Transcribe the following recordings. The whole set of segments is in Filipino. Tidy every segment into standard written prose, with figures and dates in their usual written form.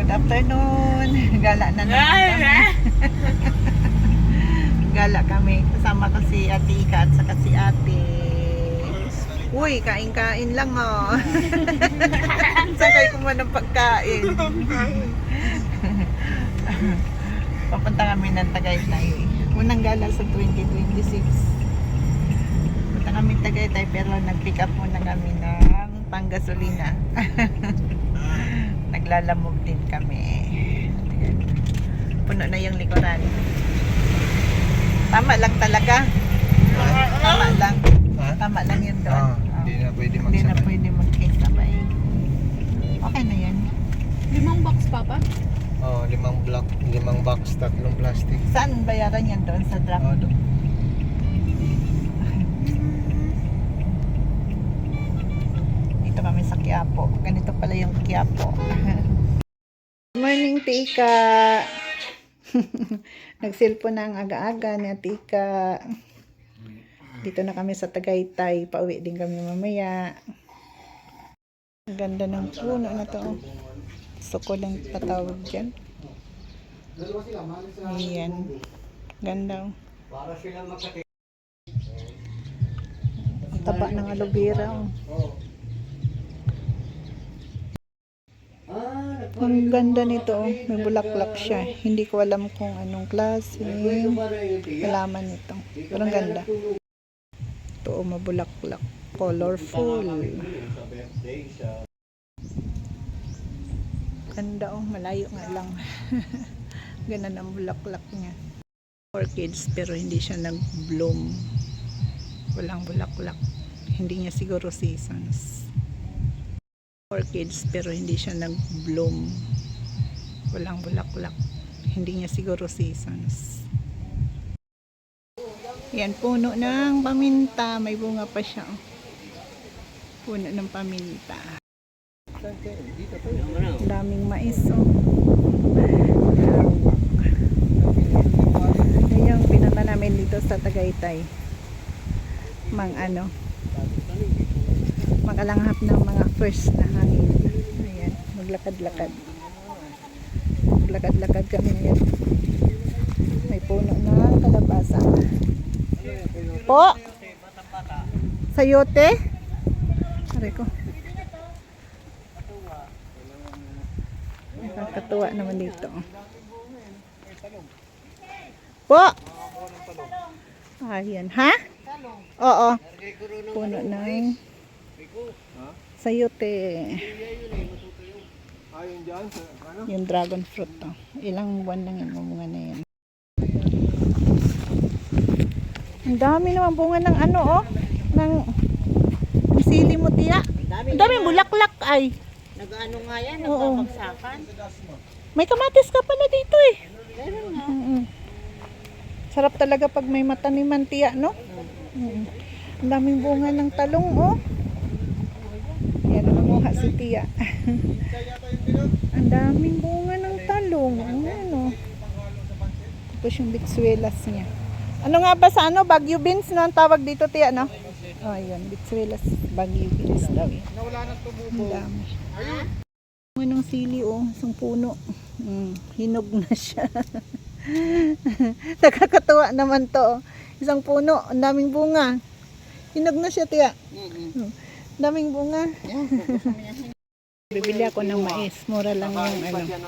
Good afternoon. Gala na naman kami. Gala kami. Kasama ko si Ate Ika at saka si Ate. Uy, kain-kain lang oh. Sakay ko man ng pagkain. Papunta kami ng Tagaytay. Unang gala sa 2026. Punta kami Tagaytay pero nag-pick up muna kami ng panggasolina. Naglalamog din kami. Puno na yung likuran. Tama lang talaga. Tama lang. Tama lang yun doon. Hindi na pwede Hindi na magsabay. pwede magkisabay. Okay na yan. 5 box, Papa? Oh, 5 block, 5 box, 3 plastic. Saan bayaran yan doon sa drop? Doon. Dito kami sa Quiapo. Ganito pala yung Quiapo. Good morning, Tika. Nagsilpo na ang aga-aga ni Tika. Dito na kami sa Tagaytay. Pauwi din kami mamaya. Ang ganda ng puno na to. Suko lang patawag dyan. Ayan. Ganda. Ang taba ng aloe vera. Ang ganda nito. May bulaklak siya. Hindi ko alam kung anong klase. Halaman nito. Pero ang ganda. Ito mabulaklak. Colorful. Ganda malayo nga lang. Ganda ng bulaklak niya. Orchids pero hindi siya nag-bloom. Walang bulaklak. Hindi niya siguro seasons. Orchids pero hindi siya nag-bloom. Walang bulaklak. Hindi niya siguro seasons. Yan, puno ng paminta. May bunga pa siya. Puno ng paminta. Daming mais oh. Ito yung pinunta namin dito sa Tagaytay. Magalanghap ng mga first na hangin. Ayan, maglakad-lakad. Maglakad-lakad kami ngayon. May puno ng kalabasa. Po? Sayote? Aray ko. Nakakatuwa naman dito. Po? Ayan. Ha? Oo. Puno ng sayote. Yung dragon fruit to. Ilang buwan lang yung bunga na yan. Ang dami naman bunga ng ng sili mo, tiya. Ang daming bulaklak ay. Nag-ano nga yan? Oo. Nagbabagsakan? May kamatis ka pala dito eh. Meron nga. Sarap talaga pag may mataniman, tiya, no? Ang daming bunga ng talong, oh. Yan, nangunguha si tiya. Ang daming bunga ng talong. Ano? Tapos yung bitsuelas niya. Ano nga ba sa Baguio beans, no? Ang tawag dito, tiya, no? Oh, yun. Bitsuelas, Baguio beans daw eh. Ang dami. Anong sili oh, isang puno. Hinog na siya. Nakakatuwa naman to. Isang puno, ang daming bunga. Hinog na siya, tiya. Daming bunga. Bibili ako ng mais. Mura lang yung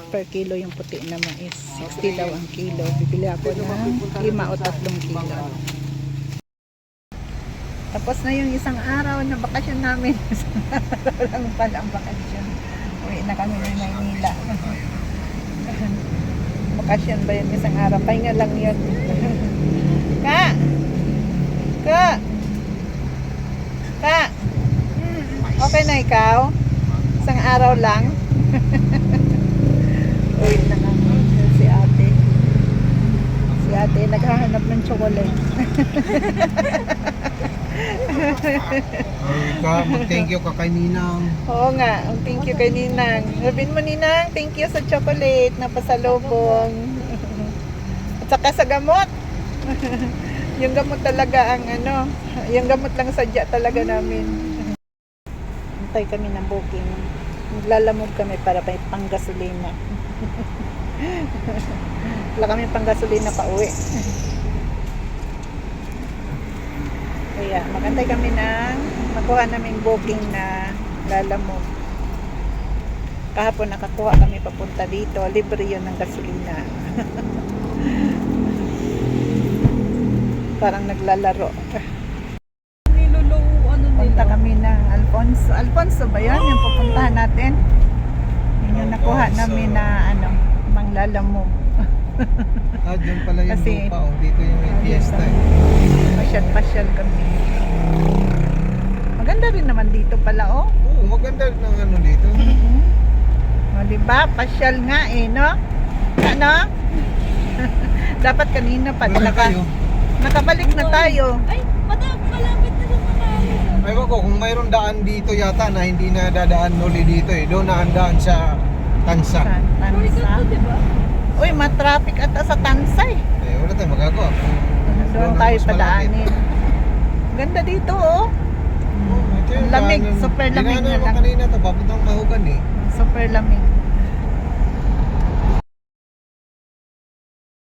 per kilo yung puti na mais. 60 daw ang kilo. Bibili ako ng 5 o 3 kilo. Tapos na yung isang araw na bakasyon namin. Walang pala ang bakasyon. Uwi na kami ng Maynila. Bakasyon ba yun isang araw? Pahinga lang yun. Ka! Okay na ikaw? Isang araw lang? Uwi na kami. Si ate. Si ate naghahanap ng chocolate. Mag-thank you ka kay Ninang. Oo nga, thank you kay Ninang. Sabihin mo, Ninang, thank you sa chocolate na pasalubong. At saka sa gamot. Yung gamot talaga ang yung gamot lang sadya talaga namin. Antay kami ng booking. Naglalamog kami para may panggasolina. Wala kami panggasolina pa uwi. Kaya magantay kami ng makuha naming booking na lalamog. Kahapon nakakuha kami papunta dito. Libre yun ng gasolina. Parang naglalaro. Nilolow, ano Punta kami ng Alfonso. Alfonso ba yun? Yung pupuntahan natin? Yun yung nakuha Alfonso. namin na manglalamog. Dyan pala yung Kasi- lupa. Oh. Dito yung may fiesta eh. Pasyal-pasyal kami. Maganda rin naman dito pala, oh. Oo, maganda rin ang ano dito. O, diba? Pasyal nga eh, no? Ano? Dapat kanina pa. Wala kayo. Nakabalik na tayo. Ay, madam, malapit na naman tayo. Ay ko, kung mayroong daan dito yata na hindi na dadaan uli dito eh. Doon na ang daan sa Tansa. Sa Shortcut Tansa. to, diba? Uy, matraffic ata sa Tansay. Eh, wala tayong magagawa. Doon ang tayo mas malapit. padaanin. Ganda dito, oh. Oh, ito yung Ang lamig, daanan. super lamig Dinaanan na mo lang. kanina to, papuntang Kahugan eh. Super lamig.